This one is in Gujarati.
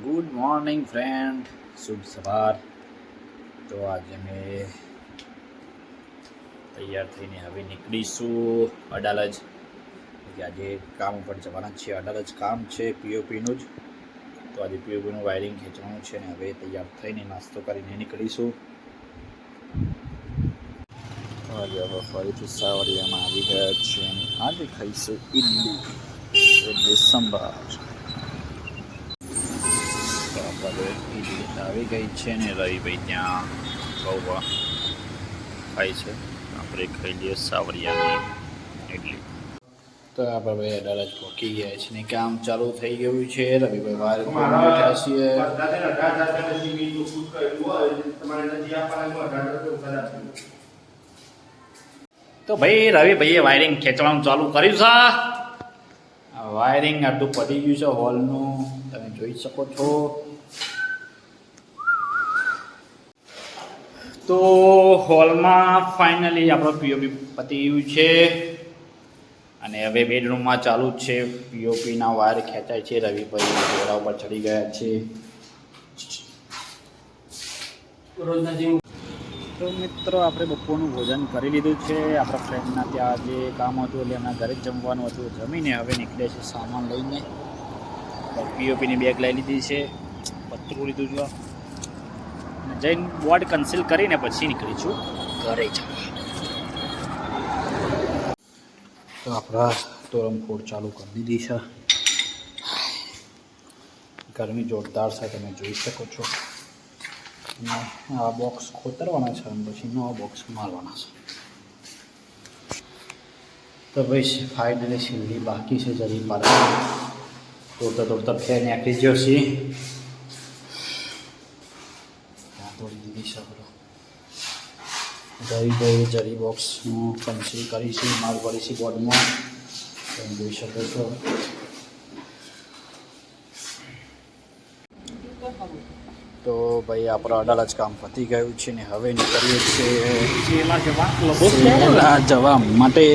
ગુડ મોર્નિંગ ફ્રેન્ડ, શુભ સવાર. તો આજે અમે તૈયાર થઈને હવે નીકળીશું અડાલજ. આજે કામ ઉપર જવાના છીએ. અડાલજ કામ છે પીઓપીનું જ. તો આજે પીઓપીનું વાયરિંગ ખેંચવાનું છે ને હવે તૈયાર થઈને નાસ્તો કરીને નીકળીશું. આજે હવે ફરીથી સાવરિયામાં આવી ગયા છે અને આજે ખાઈશું ઇડલી સંભાર. ઇડલી આવી ગઈ છે ને રવિભાઈ ત્યાં બહુ ખાય છે. આપણે ખાઈ લઈએ સાવરિયાની ઇડલી. તો આપણે અડાલજ પહોંચી ગયા છે ને કામ ચાલુ થઈ ગયું છે. રવિભાઈ બહાર બેઠા છીએ. તો ભાઈ રવિભાઈએ વાયરિંગ ખેંચવાનું ચાલુ કર્યું છે. વાયરિંગ આટલું પતી ગયું છે હોલનું, તમે જોઈ શકો છો. તો હોલમાં ફાઇનલી આપણો પીઓપી પતી ગયું છે અને હવે બેડરૂમમાં ચાલુ જ છે. પીઓપીના વાયર ખેંચાય છે. રવિભાઈ ઘોડા ઉપર ચડી ગયા છે. તો મિત્રો આપણે બપોરનું ભોજન કરી લીધું છે. આપણા ફ્રેન્ડના ત્યાં જે કામ હતું એટલે એમના ઘરે જ જમવાનું હતું. જમીને હવે નીકળે છે સામાન લઈને. પીઓપીની બેગ લઈ લીધી છે, પતરું લીધું છે અને જઈને બોર્ડ કન્સીલ કરીને પછી નીકળીશું ઘરે જવા. તો આપણા તોરણફોડ ચાલુ કરી દીધી છે. ગરમી જોરદાર છે, તમે જોઈ શકો છો. આ બોક્સ ખોતરવાના છે અને પછી નવા બોક્સ મારવાના છે. તો ભાઈ ફાઇનલી છેલ્લી બાકી છે જરી પાડવાની. તોડતા ફેર નાખી ગયો છે. ત્યાં તોડી દીધી છે. રવિભાઈ જરી બોક્સનું કન્સીલ કરી છે, માર પડી છે બોર્ડમાં, તમે જોઈ શકો છો. તો ભાઈ આપણા અડાલજ કામ પતી ગયું છે ને હવે નીકળીએ છીએ જવા માટે.